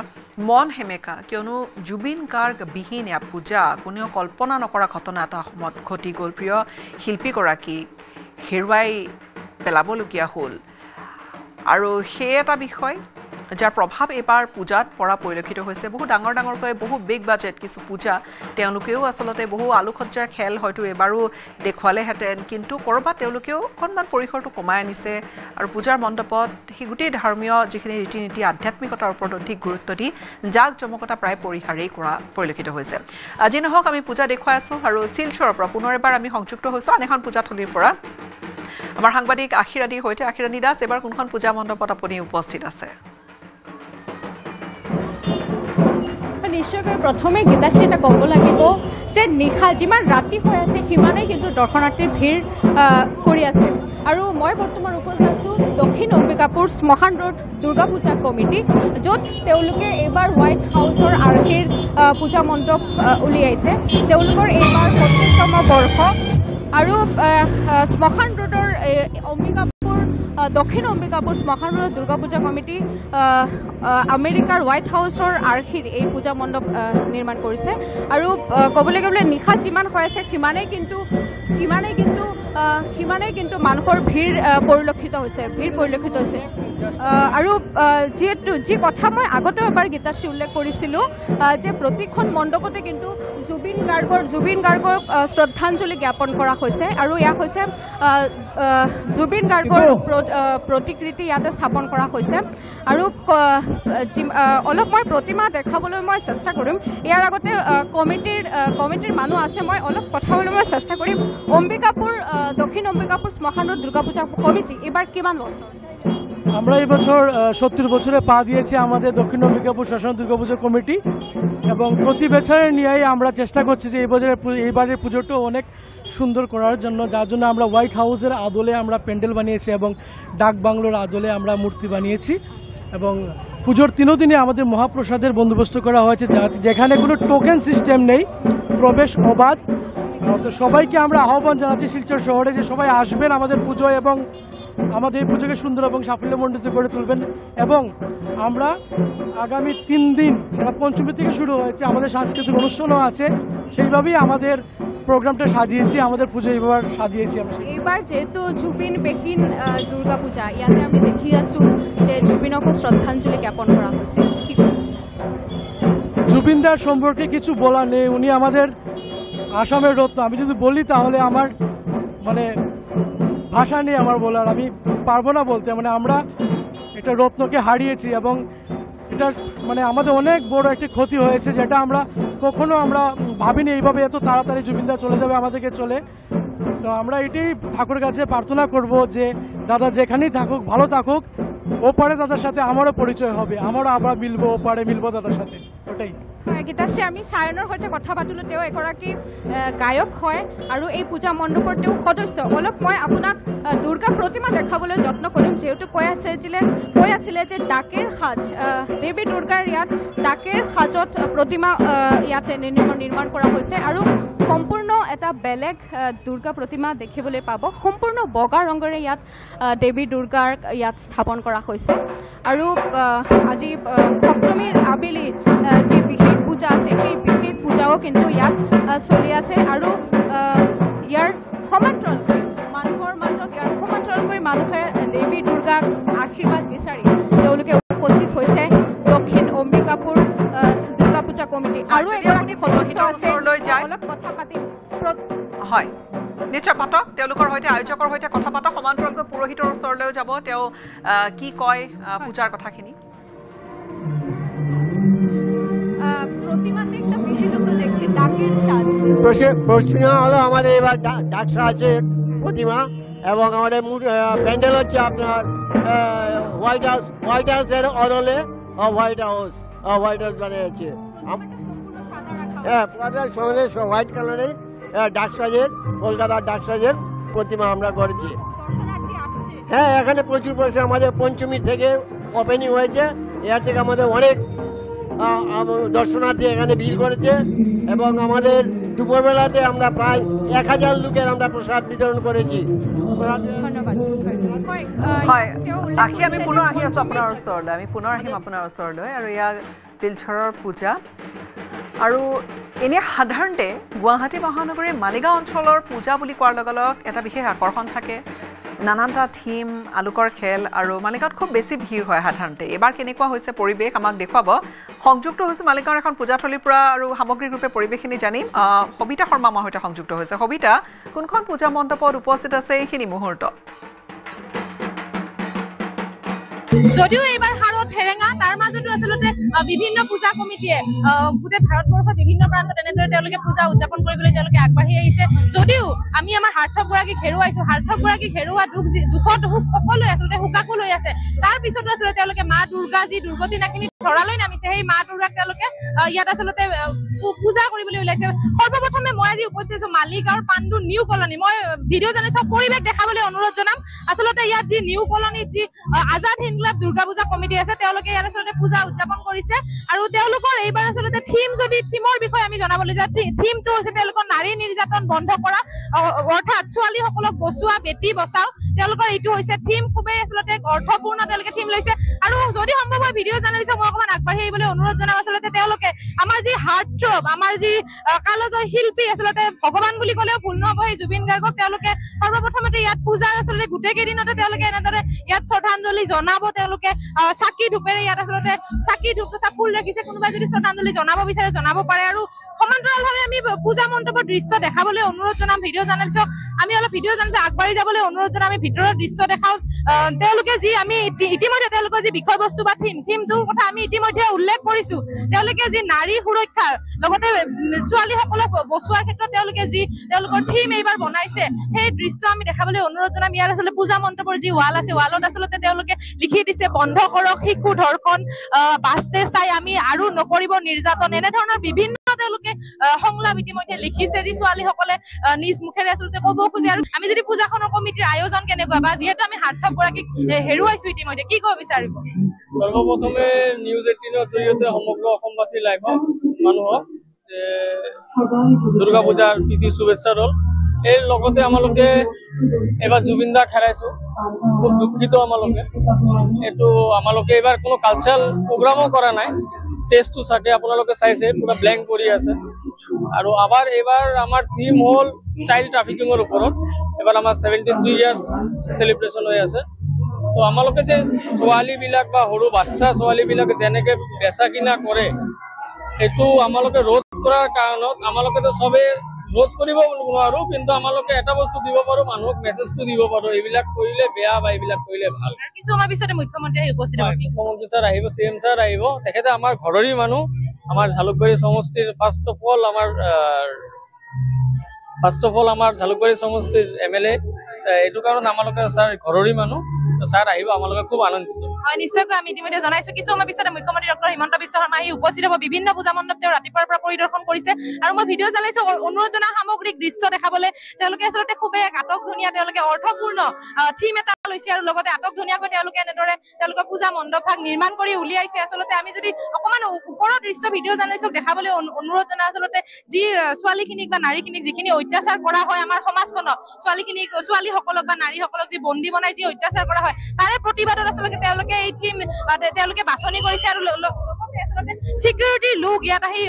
মন সেমেকা কিয়নো জুবিন গাৰ্গ বিহীন এয়া পূজা কোনেও কল্পনা নকৰা ঘটনা এটা অসমত ঘটি গ'ল প্ৰিয় শিল্পীগৰাকীক হেৰুৱাই পেলাবলগীয়া হ'ল আৰু সেই এটা বিষয় যাৰ প্ৰভাৱ এবাৰ পূজাত পৰা পৰিলক্ষিত হৈছে বহু ডাঙৰকৈ বহু বিগ বাজেট কিছু পূজা তেওঁলোকেও আচলতে বহু আলোকসজ্জাৰ খেল হয়তো এবাৰো দেখুৱালেহেঁতেন কিন্তু ক'ৰবাত তেওঁলোকেও অকণমান পৰিসৰটো কমাই আনিছে আৰু পূজাৰ মণ্ডপত সেই গোটেই ধৰ্মীয় যিখিনি ৰীতি নীতি আধ্যাত্মিকতাৰ ওপৰত অধিক গুৰুত্ব দি জাক জমকতা প্ৰায় পৰিহাৰেই কৰা পৰিলক্ষিত হৈছে আজি নহওক আমি পূজা দেখুৱাই আছোঁ আৰু শিলচৰৰ পৰা পুনৰ এবাৰ আমি সংযুক্ত হৈছোঁ আন এখন পূজাথলীৰ পৰা আমাৰ সাংবাদিক আশীৰাণীৰ সৈতে আশীৰাণী দাস এবাৰ কোনখন পূজা মণ্ডপত আপুনি উপস্থিত আছে নিশ্চয়কৈ প্ৰথমে গীতাশ্ৰী এটা ক'ব লাগিব যে নিশা যিমান ৰাতি হৈ আছে সিমানেই কিন্তু দৰ্শনাৰ্থীৰ ভিৰ কৰি আছে আৰু মই বৰ্তমান উপস্থিত আছোঁ দক্ষিণ অম্বিকাপুৰ শ্মশান ৰোড দুৰ্গা পূজা কমিটি য'ত তেওঁলোকে এইবাৰ হোৱাইট হাউচৰ আৰ্হিৰ পূজা মণ্ডপ উলিয়াইছে তেওঁলোকৰ এইবাৰ 25তম বৰ্ষ আৰু শ্মশান ৰোডৰ দক্ষিণ অম্বিকাপুৰ শ্মশান ৰোড দুৰ্গা পূজা কমিটি আমেৰিকাৰ হোৱাইট হাউচৰ আৰ্হিৰ এই পূজা মণ্ডপ নিৰ্মাণ কৰিছে আৰু ক'বলৈ গ'লে নিশা যিমান হৈ আছে সিমানেই কিন্তু মানুহৰ ভিৰ পৰিলক্ষিত হৈছে আৰু যি কথা মই আগতে এবাৰ গীতাশ্ৰী উল্লেখ কৰিছিলোঁ যে প্ৰতিখন মণ্ডপতে কিন্তু জুবিন গাৰ্গক শ্ৰদ্ধাঞ্জলি জ্ঞাপন কৰা হৈছে আৰু এয়া হৈছে জুবিন গাৰ্গৰ প্ৰতিকৃতি ইয়াতে স্থাপন কৰা হৈছে আৰু অলপ মই প্ৰতিমা দেখাবলৈ মই চেষ্টা কৰিম ইয়াৰ আগতে কমিটিৰ মানুহ আছে মই অলপ কথা ক'বলৈ মই চেষ্টা কৰিম দক্ষিণ অম্বিকাপুর শ্মশান রোড দুর্গা পূজা কমিটি এবার কিমান বছর আমরা এই বছর 70 বছরে পা দিয়েছি আমাদের দক্ষিণ অম্বিকাপুর শ্মশান দুর্গা পূজা কমিটি এবং প্রতি বছরের নিয়েই আমরা চেষ্টা করছি যে এইবারের পুজোটা অনেক সুন্দর করার জন্য যার জন্য আমরা হোয়াইট হাউসের আদলে আমরা প্যান্ডেল বানিয়েছি এবং ডাক বাংলোর আদলে আমরা মূর্তি বানিয়েছি এবং পুজোর 3 দিনে আমাদের মহাপ্রসাদের বন্দোবস্ত করা হয়েছে যেখানে কোনো টোকেন সিস্টেম নেই প্রবেশ অবাধ তো সবাইকে আমরা আহ্বান জানাচ্ছি শিলচর শহরে যে সবাই আসবেন আমাদের পুজো এবং আমাদের এই পুজোকে সুন্দর এবং সাফল্যমণ্ডিত করে তুলবেন এবং আমরা আগামী 3 দিন সেটা পঞ্চমী থেকে শুরু হয়েছে আমাদের সাংস্কৃতিক অনুষ্ঠানও আছে সেইভাবেই আমাদের প্রোগ্রামটা সাজিয়েছি আমাদের পুজো এবার সাজিয়েছি আমরা এবার যেহেতু জুবিনবিহীন দুর্গা পূজা ইয়াতে আমি দেখি আছো যে জুবিনকো শ্রদ্ধাঞ্জলি জ্ঞাপন করা হয়েছে জুবিনদার সম্পর্কে কিছু বলার নেই উনি আমাদের আসামের রত্ন আমি যদি বলি তাহলে আমার মানে ভাষা নেই আমার বলার আমি পারবো না বলতে মানে আমরা এটা রত্নকে হারিয়েছি এবং এটা মানে আমাদের অনেক বড় একটা ক্ষতি হয়েছে যেটা আমরা কখনো আমরা ভাবিনি এইভাবে এত তাড়াতাড়ি জুবিনদা চলে যাবে আমাদেরকে চলে তো আমরা এটাই ঠাকুরের কাছে প্রার্থনা করব যে দাদা যেখানেই থাকুক ভালো থাকুক ওপারে দাদার সাথে আমারও পরিচয় হবে আমারও আমরা মিলবো ওপারে মিলবো দাদার সাথে ওটাই গীতাশ্ৰী আমি সায়নৰ সৈতে কথা পাতিলোঁ তেওঁ এগৰাকী গায়ক হয় আৰু এই পূজা মণ্ডপৰ তেওঁ সদস্য অলপ মই আপোনাক দুৰ্গা প্ৰতিমা দেখাবলৈ যত্ন কৰিম যিহেতু কৈ আছিলে যে ডাকেৰ সাজ দেৱী দুৰ্গাৰ ইয়াত ডাকেৰ সাজত প্ৰতিমা ইয়াতে নিৰ্মাণ কৰা হৈছে আৰু সম্পূৰ্ণ এটা বেলেগ দুৰ্গা প্ৰতিমা দেখিবলৈ পাব সম্পূৰ্ণ বগা ৰঙেৰে ইয়াত দেৱী দুৰ্গাৰ ইয়াত স্থাপন কৰা হৈছে আৰু আজি সপ্তমীৰ আবেলি যি বিশেষ পূজা আছে সেই বিশেষ পূজাও কিন্তু ইয়াত চলি আছে আৰু ইয়াৰ সমান্তৰালকৈ মানুহৰ মাজত মানুহে দেৱী দুৰ্গাক আশীৰ্বাদ বিচাৰি তেওঁলোকে উপস্থিত হৈছে দক্ষিণ অম্বিকাপুৰ দুৰ্গা পূজা কমিটি আৰু এগৰাকী সদস্য আছে অলপ কথা পাতি হয় নিশ্চয় পাতক তেওঁলোকৰ সৈতে আয়োজকৰ সৈতে কথা পাতক সমান্তৰালকৈ পুৰোহিতৰ ওচৰলৈও যাব তেওঁ কি কয় পূজাৰ কথাখিনি প্রতিমাতে একটা বিশেষত্ব দেখছি ডাকের সাজ প্রশ্ন হলো আমাদের এবার ডাক সাজের প্রতিমা এবং আমাদের প্যান্ডেল হচ্ছে আপনার হোয়াইট হাউসের অদলে হোয়াইট হাউস বানিয়েছে হ্যাঁ সমাজের হোয়াইট কালারের ডাক সাজের কলকাতার ডাক সাজের প্রতিমা আমরা করেছি হ্যাঁ এখানে প্রচুর পরিমাণে আমাদের পঞ্চমী থেকে ওপেনিং হয়েছে এর থেকে আমাদের অনেক দর্শনার্থী এখানে ভিড় করেছে এবং আমাদের দুপুরবেলাতে আমরা প্রায় 1000 লোকের আমরা প্রসাদ বিতরণ করেছি হয় আমি পুনৰ আহি আছোঁ আপোনাৰ ওচৰলৈ আমি পুনৰ আহিম আপোনাৰ ওচৰলৈ আৰু এয়া শিলচৰৰ পূজা আৰু এনে সাধাৰণতে গুৱাহাটী মহানগৰীৰ মালিগাঁও অঞ্চলৰ পূজা বুলি কোৱাৰ লগে লগে এটা বিশেষ আকৰ্ষণ থাকে নানানটা থিম আলোকৰ খেল আৰু মালিগাঁৱত খুব বেছি ভিৰ হয় সাধাৰণতে এবাৰ কেনেকুৱা হৈছে পৰিৱেশ আমাক দেখুৱাব সংযুক্ত হৈছে মালিগাঁৱৰ এখন পূজাথলীৰ পৰা আৰু সামগ্ৰিক ৰূপে পৰিৱেশখিনি জানিম সবিতা শৰ্মা আমাৰ সৈতে সংযুক্ত হৈছে সবিতা কোনখন পূজা মণ্ডপত উপস্থিত আছে এইখিনি মুহূৰ্ত যদিও এইবাৰ হাৰত হেৰেঙা তাৰ মাজতো আচলতে বিভিন্ন পূজা কমিটিয়ে গোটেই ভাৰতবৰ্ষৰ বিভিন্ন প্ৰান্তত এনেদৰে তেওঁলোকে পূজা উদযাপন কৰিবলৈ তেওঁলোকে আগবাঢ়ি আহিছে যদিও আমি আমাৰ হাৰ্থকগৰাকীক হেৰুৱাইছো হাৰ্থকগৰাকীক হেৰুৱা দুখত সকলোৱে আচলতে শোকাকো লৈ আছে তাৰ পিছতো আচলতে তেওঁলোকে মা দুৰ্গা যি দুৰ্গতি নাখিনি ধৰালৈ নামিছে সেই মা দুৰ্গাক তেওঁলোকে ইয়াত আচলতে পূজা কৰিবলৈ ওলাইছে সৰ্বপ্ৰথমে মই আজি উপস্থিত আছো মালিগাঁৱৰ পাণ্ডু নিউ কলনী মই ভিডিঅ' জানিছো পৰিৱেশ দেখাবলৈ অনুৰোধ জনাম আচলতে ইয়াত যি নিউ কলনীত যি আজাদ হিন্দ ক্লাব দুৰ্গা পূজা কমিটি আছে তেওঁলোকে ইয়াত আচলতে পূজা উদযাপন কৰিছে আৰু তেওঁলোকৰ এইবাৰ আচলতে থিমৰ বিষয়ে আমি জনাবলৈ যাওঁ থিমটো হৈছে তেওঁলোকৰ নাৰী নিৰ্যাতন বন্ধ কৰা অৰ্থাৎ ছোৱালীসকলক বচোৱা বেটি বচাও তেওঁলোকৰ এইটো হৈছে থিম খুবেই আচলতে অৰ্থপূৰ্ণ তেওঁলোকে থিম লৈছে আৰু যদি সম্ভৱ হয় ভিডিঅ' জাৰ্নেলিষ্ট মই অকণমান আগবাঢ়ি আহিবলৈ অনুৰোধ জনাম আচলতে তেওঁলোকে আমাৰ যি হাৰ্টথ্ৰব আমাৰ যি কালজয়ী শিল্পী আচলতে ভগৱান বুলি ক'লেও ভুল নহ'ব সেই জুবিন গাৰ্গক তেওঁলোকে সৰ্বপ্ৰথমতে ইয়াত পূজাৰ আচলতে গোটেই কেইদিনতে তেওঁলোকে এনেদৰে ইয়াত শ্ৰদ্ধাঞ্জলি জনাব তেওঁলোকে চাকি ধূপেৰে ইয়াত আচলতে চাকি ধূপ তথা ফুল ৰাখিছে কোনোবাই যদি শ্ৰদ্ধাঞ্জলি জনাব বিচাৰে জনাব পাৰে আৰু সমান্তৰালভাৱে আমি পূজা মণ্ডপৰ দৃশ্য দেখাবলৈ অনুৰোধ জনাম ভিডিঅ' জাৰ্নেলিষ্টক আমি অলপ ভিডিঅ' জাৰ্নেলিষ্ট আগবাঢ়ি যাবলৈ অনুৰোধ জনাম আমি ভিতৰৰ দৃশ্য দেখাওঁ তেওঁলোকে যি আমি ইতিমধ্যে তেওঁলোকৰ যি বিষয়বস্তু বা থিমটোৰ কথা আমি ইতিমধ্যে উল্লেখ কৰিছো তেওঁলোকে যি নাৰী সুৰক্ষাৰ লগতে ছোৱালীসকলক বচোৱাৰ ক্ষেত্ৰত তেওঁলোকে যি তেওঁলোকৰ থিম এইবাৰ বনাইছে সেই দৃশ্য আমি দেখাবলৈ অনুৰোধ জনাম ইয়াৰ আচলতে পূজা মণ্ডপৰ যি ৱাল আছে ৱালত আচলতে তেওঁলোকে লিখি দিছে বন্ধ কৰক শিশু ধৰ্ষণ বাস্তে চাই আমি আৰু নকৰিব নিৰ্যাতন এনেধৰণৰ বিভিন্ন তেওঁলোকে সংলাপ ইতিমধ্যে লিখিছে যি ছোৱালীসকলে নিজ মুখেৰে আচলতে ক'ব খোজে আৰু আমি যদি পূজাখনৰ কমিটিৰ আয়োজন কেনেকুৱা বা যিহেতু আমি হাৰ্থকগৰাকীক হেৰুৱাইছো ইতিমধ্যে কি ক'ব বিচাৰিব সৰ্বপ্ৰথমে নিউজ 18ৰ জৰিয়তে সমগ্ৰ অসমবাসী লাইভক মানুহক দুৰ্গা পূজাৰ প্ৰীতি শুভেচ্ছা ৰ'ল এর লগতে আমালোকে এবার জুবিন দাক হেরাইছো খুব দুঃখিত আমালোকে এটো আমালোকে এবার কোনো কালচারাল প্রোগ্রামও করা নাই স্টেজটো সাথে আপোনালোকে চাইছে পুরা ব্ল্যাঙ্ক কৰি আছে আৰু আবাৰ এবাৰ আমাৰ থিম হল চাইল্ড ট্ৰাফিকিংৰ ওপৰত এবাৰ আমাৰ 73 ইয়াৰ্স সেলিব্ৰেশন হৈ আছে তো আমালোকে যে ছোৱালী বিলাক বা সৰু বাচ্চা ছোৱালী বিলাক যেনেকে বেচা কিনা কৰে এটো আমালোকে ৰোধ কৰাৰ কাৰণত আমালোকে তো সবে ৰোধ কৰিব নোৱাৰো কিন্তু আমালোকে এটা বস্তু দিব পাৰো মানুহক মেছেজটো দিব পাৰো এইবিলাক কৰিলে বেয়া বা এইবিলাক কৰিলে ভাল কিছু সময় পিছতে মুখ্যমন্ত্ৰী উপস্থিত হ'ব মুখ্যমন্ত্ৰী স্যাৰ আহিব সিএম স্যাৰ আহিব তেখেতে আমাৰ ঘৰৰি মানুহ আমাৰ ঝালুকবাৰী সমষ্টিৰ ফাৰ্স্ট অফ অল আমাৰ ঝালুকবাৰী সমষ্টিৰ এমএলএ এইটো কাৰণ আমালোকে স্যাৰ ঘৰৰি মানুহ স্যাৰ আহিব আমালোকে খুব আনন্দিত হয় নিশ্চয়কৈ আমি ইতিমধ্যে জনাইছো কিছু সময় পিছতে মুখ্যমন্ত্ৰী ডক্টৰ হিমন্ত বিশ্ব শৰ্মা আহি উপস্থিত হ'ব বিভিন্ন পূজা মণ্ডপ তেওঁ ৰাতিপুৱাৰ পৰা পৰিদৰ্শন কৰিছে আৰু মই ভিডিঅ' জনাইছো অনুৰোধ জনা সামগ্ৰিক দৃশ্য দেখাবলৈ তেওঁলোকে আচলতে খুবেই আটক ধুনীয়া তেওঁলোকে অৰ্থপূৰ্ণ থিম এটা লৈছে আৰু লগতে আটক ধুনীয়াকৈ তেওঁলোকে এনেদৰে তেওঁলোকৰ পূজা মণ্ডপ ভাগ নিৰ্মাণ কৰি উলিয়াইছে আচলতে আমি যদি অকমান ওপৰৰ দৃশ্য ভিডিঅ' জাৰ্নেলিষ্টক দেখাবলৈ অনুৰোধ জনাই আচলতে যি ছোৱালীখিনিক বা নাৰীখিনিক যিখিনি অত্যাচাৰ কৰা হয় আমাৰ সমাজখনক ছোৱালীসকলক বা নাৰীসকলক যি বন্দী বনাই যি অত্যাচাৰ কৰা হয় তাৰে প্ৰতিবাদত আচলতে তেওঁলোকে এই থিম তেওঁলোকে বাছনি কৰিছে আৰু লগতে আচলতে চিকিউৰিটিৰ লোক ইয়াত আহি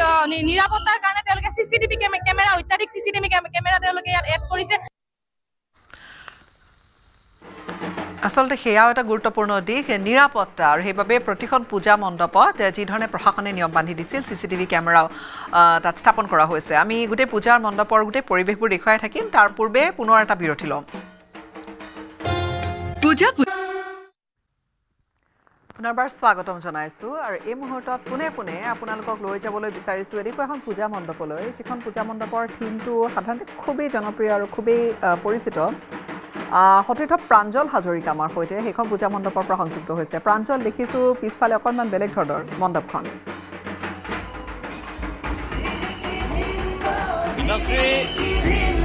নিৰাপত্তাৰ কাৰণে তেওঁলোকে CCTV কেমেৰা অত্যাধিক CCTV কেমেৰা তেওঁলোকে ইয়াত এড কৰিছে আসলতে সেয়াও এটা গুৰুত্বপূৰ্ণ দিশ নিৰাপত্তা আৰু সেইবাবে প্ৰতিখন পূজা মণ্ডপত যি ধৰণে প্ৰশাসনে নিয়ম বান্ধি দিছিল CCTV কেমেৰাও তাত স্থাপন কৰা হৈছে আমি গোটেই পূজাৰ মণ্ডপৰ গোটেই পৰিৱেশবোৰ দেখুৱাই থাকিম তাৰ পূৰ্বে পুনৰ এটা বিৰতি লম পুনৰবাৰ স্বাগতম জনাইছো আৰু এই মুহূৰ্তত পোনে আপোনালোকক লৈ যাবলৈ বিচাৰিছো এদিকে এখন পূজা মণ্ডপলৈ যিখন পূজা মণ্ডপৰ থিমটো সাধাৰণতে খুবেই জনপ্ৰিয় আৰু খুবেই পৰিচিত সতীৰ্থ প্ৰাঞ্জল হাজৰিকা আমাৰ সৈতে সেইখন পূজা মণ্ডপৰ পৰা সংযুক্ত হৈছে প্ৰাঞ্জল দেখিছো পিছফালে অকণমান বেলেগ ধৰণৰ মণ্ডপখন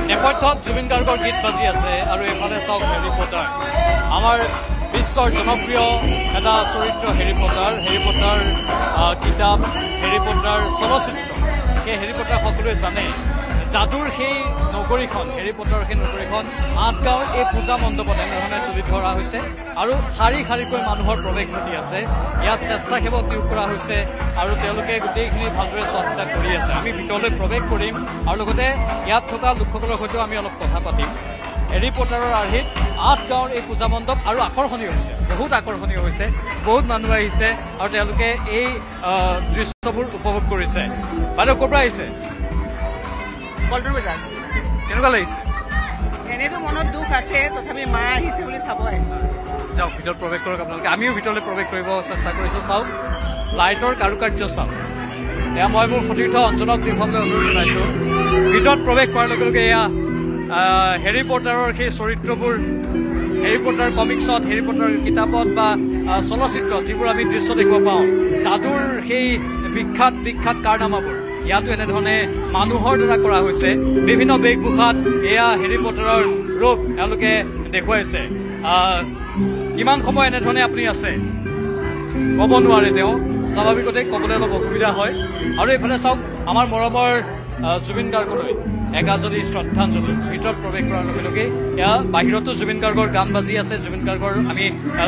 নেপথ্যত জুবিন গাৰ্গৰ গীত বাজি আছে আৰু এফালে চাওক হেৰি পটাৰ আমাৰ বিশ্বৰ জনপ্ৰিয় এটা চৰিত্ৰ হেৰি পটাৰ কিতাপ হেৰি পটাৰ চলচ্চিত্ৰ সেই হেৰি পটাৰ সকলোৱে জানে যাদুৰ সেই নগৰীখন হেৰি পটাৰৰ সেই নগৰীখন ৮ গাঁৱৰ এই পূজা মণ্ডপত এনেধৰণে তুলি ধৰা হৈছে আৰু শাৰীকৈ মানুহৰ প্ৰৱেশ ঘটি আছে ইয়াত স্বেচ্ছাসেৱক নিয়োগ কৰা হৈছে আৰু তেওঁলোকে গোটেইখিনি ভালদৰে চোৱা চিতা কৰি আছে আমি ভিতৰলৈ প্ৰৱেশ কৰিম আৰু লগতে ইয়াত থকা লোকসকলৰ সৈতেও আমি অলপ কথা পাতিম হেৰি পটাৰৰ আৰ্হিত ৮ গাঁৱৰ এই পূজা মণ্ডপ আৰু আকৰ্ষণীয় হৈছে বহুত আকৰ্ষণীয় হৈছে বহুত মানুহ আহিছে আৰু তেওঁলোকে এই দৃশ্যবোৰ উপভোগ কৰিছে বাইদেউ ক'ৰ পৰা আহিছে কেনেকুৱা লাগিছে এনেতো মনত দুখ আছে তথাপি মা আহিছে বুলি চাব আহিছো যাওক ভিতৰত প্ৰৱেশ কৰক আপোনালোকে আমিও ভিতৰলৈ প্ৰৱেশ কৰিব চেষ্টা কৰিছোঁ চাওক লাইটৰ কাৰুকাৰ্য চাওক এয়া মই মোৰ সতীৰ্থ অঞ্চলক দীঘললৈ অনুৰোধ জনাইছোঁ ভিতৰত প্ৰৱেশ কৰাৰ লগে লগে এয়া হেৰি পটাৰৰ সেই চৰিত্ৰবোৰ হেৰি পটাৰ কমিক্সত হেৰি পটাৰ কিতাপত বা চলচ্চিত্ৰত যিবোৰ আমি দৃশ্য দেখিব পাওঁ যাদুৰ সেই বিখ্যাত কাৰনামাবোৰ ইয়াতো এনেধৰণে মানুহৰ দ্বাৰা কৰা হৈছে বিভিন্ন বেশভূষাত এয়া হেৰি পটাৰৰ ৰূপ এওঁলোকে দেখুৱাইছে কিমান সময় এনেধৰণে আপুনি আছে ক'ব নোৱাৰে তেওঁ স্বাভাৱিকতে ক'বলৈ অলপ অসুবিধা হয় আৰু এইফালে চাওক আমাৰ মৰমৰ জুবিন গাৰ্গলৈ একাজলি শ্ৰদ্ধাঞ্জলি ভিতৰত প্ৰৱেশ কৰাৰ লগে লগে এয়া বাহিৰতো জুবিন গাৰ্গৰ গান বাজি আছে জুবিন গাৰ্গৰ আমি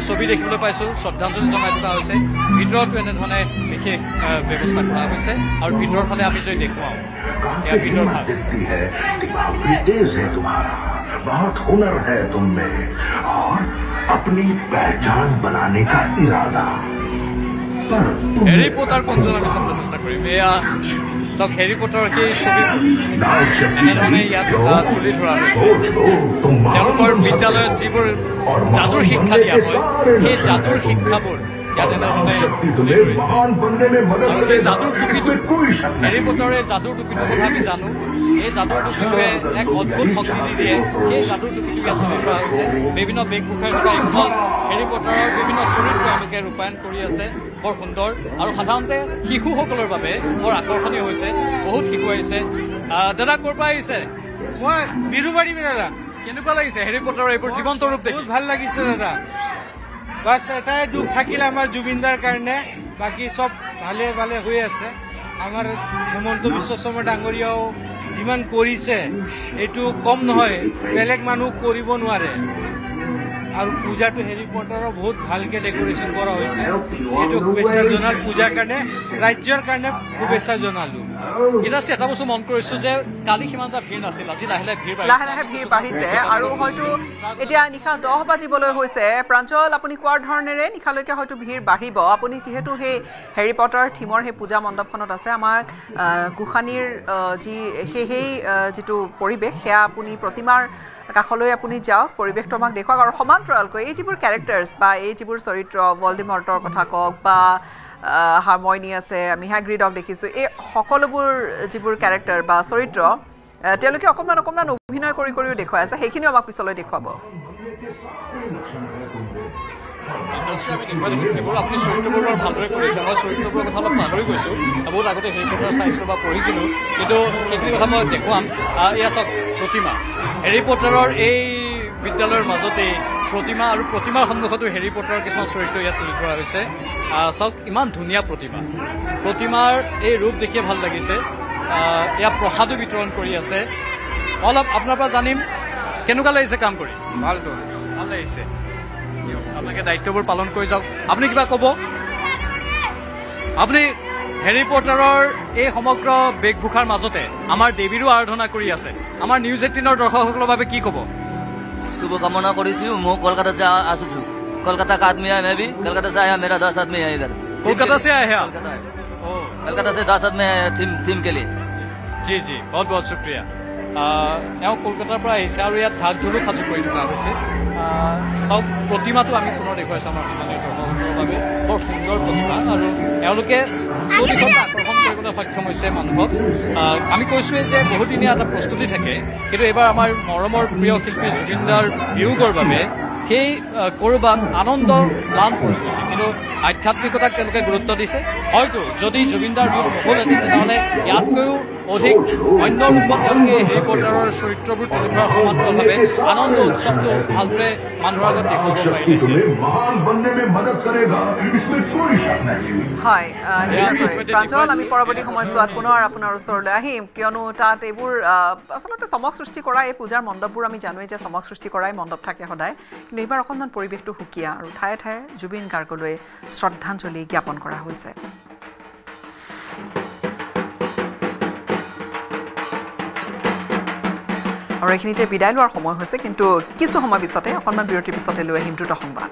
ছবি দেখিবলৈ পাইছোঁ শ্ৰদ্ধাঞ্জলি জনাই থকা হৈছে ভিতৰতো এনেধৰণে বিশেষ ব্যৱস্থা কৰা হৈছে আৰু ভিতৰৰ ফালে আমি যদি দেখুৱাওঁ এয়া ভিতৰ ভাগ बहुत हुनर है तुम में और अपनी पहचान बनाने का इरादा হেৰি পটাৰ কোনজন আমি চাবলৈ চেষ্টা কৰিম এয়া চাওক হেৰি পটাৰৰ সেই ছবিবোৰ এনেধৰণে ইয়াত তুলি ধৰা হৈছে তেওঁলোকৰ বিদ্যালয়ত যিবোৰ যাদুৰ শিক্ষা দিয়া হয় সেই যাদুৰ শিক্ষাবোৰ ইয়াত এনেধৰণে তুলি ধৰিছে আৰু সেই যাদুৰ টুপিটো হেৰি পটাৰে যাদুৰ টুপিটোৰ কথা আমি জানো এই যাদুৰ টুপিটোৱে এক অদ্ভুত শক্তি দিয়ে সেই যাদুৰ টুপিটো ইয়াত তুলি ধৰা হৈছে বিভিন্ন বেশভূষাৰে থকা এইসকল হেৰি পটাৰৰ বিভিন্ন চৰিত্ৰ এওঁলোকে ৰূপায়ণ কৰি আছে বৰ সুন্দৰ আৰু সাধাৰণতে শিশুসকলৰ বাবে বৰ আকৰ্ষণীয় হৈছে বহুত শিশু আহিছে দাদা ক'ৰ পৰা আহিছে মই বিৰুবাৰী দাদা কেনেকুৱা লাগিছে হেৰি পটাৰৰ এইবোৰ জীৱন্ত ৰূপ দেখি ভাল লাগিছে দাদা বাছ এটাই দুখ থাকিলে আমাৰ জুবিনদাৰ কাৰণে বাকী চব ভালে ভালে হৈ আছে আমাৰ হেমন্ত বিশ্ব শৰ্মা ডাঙৰীয়াও যিমান কৰিছে এইটো কম নহয় বেলেগ মানুহ কৰিব নোৱাৰে আৰু পূজাটো হেৰি পটাৰৰ বহুত ভালকে ডেকৰেশ্যন কৰা হৈছে এইটো শুভেচ্ছা জনাল পূজাৰ কাৰণে ৰাজ্যৰ কাৰণে শুভেচ্ছা জনালো এটা বস্তু মন কৰিছো যে কালি সিমান এটা ভিৰ নাছিল আজি লাহে লাহে ভিৰ বাঢ়িছে আৰু হয়তো এতিয়া নিশা 10 বাজিবলৈ হৈছে প্ৰাঞ্জল আপুনি কোৱাৰ ধৰণেৰে নিশালৈকে হয়তো ভিৰ বাঢ়িব আপুনি যিহেতু সেই হেৰি পটাৰ থিমৰ সেই পূজা মণ্ডপখনত আছে আমাক গোসানীৰ সেই যিটো পৰিৱেশ সেয়া আপুনি প্ৰতিমাৰ কাষলৈ আপুনি যাওক পৰিৱেশটো আমাক দেখুৱাওক আৰু সমান্তৰালকৈ এই যিবোৰ কেৰেক্টাৰ্ছ বা এই যিবোৰ চৰিত্ৰ ভলডিমৰ্টৰ কথা কওক বা হাৰমনি আছে আমি হেগ্ৰিডক দেখিছোঁ এই সকলোবোৰ যিবোৰ কেৰেক্টাৰ বা চৰিত্ৰ তেওঁলোকে অকণমান অভিনয় কৰিও দেখুৱাই আছে সেইখিনিও আমাক পিছলৈ দেখুৱাব সেইবোৰ আপুনি চৰিত্ৰবোৰ বৰ ভালদৰে কৰিছে মই চৰিত্ৰবোৰৰ কথা অলপ পাহৰি গৈছোঁ বহুত আগতে হেৰি পটাৰ চাইছিলোঁ বা পঢ়িছিলোঁ কিন্তু সেইখিনি কথা মই দেখুৱাম এয়া চাওক প্ৰতিমা হেৰি পটাৰৰ এই বিদ্যালয়ৰ মাজতেই প্ৰতিমা আৰু প্ৰতিমাৰ সন্মুখতো হেৰি পটাৰৰ কিছুমান চৰিত্ৰ ইয়াত তুলি ধৰা হৈছে চাওক ইমান ধুনীয়া প্ৰতিমাৰ এই ৰূপ দেখিয়ে ভাল লাগিছে ইয়াত প্ৰসাদো বিতৰণ কৰি আছে অলপ আপোনাৰ পৰা জানিম কেনেকুৱা লাগিছে কাম কৰি ভাল লাগিছে আপোনালোকে দায়িত্ববোৰ পালন কৰি যাওক আপুনি কিবা ক'ব আপুনি হেৰি পটাৰৰ এই সমগ্ৰ বেশভূষাৰ মাজতে আমাৰ দেৱীৰো আৰাধনা কৰি আছে আমাৰ নিউজ 18ৰ দৰ্শকসকলৰ বাবে কি ক'ব शुभकामना करी थी मैं कोलकाता से आसू छू कोलकाता का आदमी है मैं भी कोलकाता से आया मेरा 10 आदमी है इधर कोलकाता से आया है कोलकाता से 10 आदमी है थीम के लिए जी जी बहुत बहुत शुक्रिया एवं कोलकातार পৰা আহিছে আৰু ইয়াত ঢাক ঢোলো সাজু কৰি থকা হৈছে চাওক প্ৰতিমাটো আমি পুনৰ দেখুৱাইছোঁ আমাৰ সামান্য দৰ্শকসকলৰ বাবে বৰ সুন্দৰ প্ৰতিমা আৰু এওঁলোকে চৌদিশত আকৰ্ষণ কৰিবলৈ সক্ষম হৈছে মানুহক আমি কৈছোঁৱেই যে বহুদিনীয়া এটা প্ৰস্তুতি থাকে কিন্তু এইবাৰ আমাৰ মৰমৰ প্ৰিয় শিল্পী জুবিন দাৰ বিয়োগৰ বাবে সেই ক'ৰবাত আনন্দ লাভ কৰি গৈছে কিন্তু আধ্যাত্মিকতাক তেওঁলোকে গুৰুত্ব দিছে হয়তো যদি জুবিন দাৰ বিয়োগ নহ'লহেঁতেন তেনেহ'লে ইয়াতকৈও অধিক অন্য ৰূপত তেওঁলোকে হেৰি পটাৰৰ চৰিত্ৰবোৰ তুলি ধৰাৰ সমান্তৰালভাৱে আনন্দ উৎসৱটো ভালদৰে মানুহৰ আগত দেখুৱাব হয় নিশ্চয়কৈ প্ৰাঞ্জল আমি পৰৱৰ্তী সময়ছোৱাত পুনৰ আপোনাৰ ওচৰলৈ আহিম কিয়নো তাত এইবোৰ আচলতে চমক সৃষ্টি কৰা এই পূজাৰ মণ্ডপবোৰ আমি জানোৱেই যে চমক সৃষ্টি কৰাই মণ্ডপ থাকে সদায় কিন্তু এইবাৰ অকণমান পৰিৱেশটো সুকীয়া আৰু ঠায়ে ঠায়ে জুবিন গাৰ্গলৈ শ্ৰদ্ধাঞ্জলি জ্ঞাপন কৰা হৈছে আৰু এইখিনিতে বিদায় লোৱাৰ সময় হৈছে কিন্তু কিছু সময় পিছতে অকণমান বিৰতিৰ পিছতে লৈ আহিম দ্ৰুত সংবাদ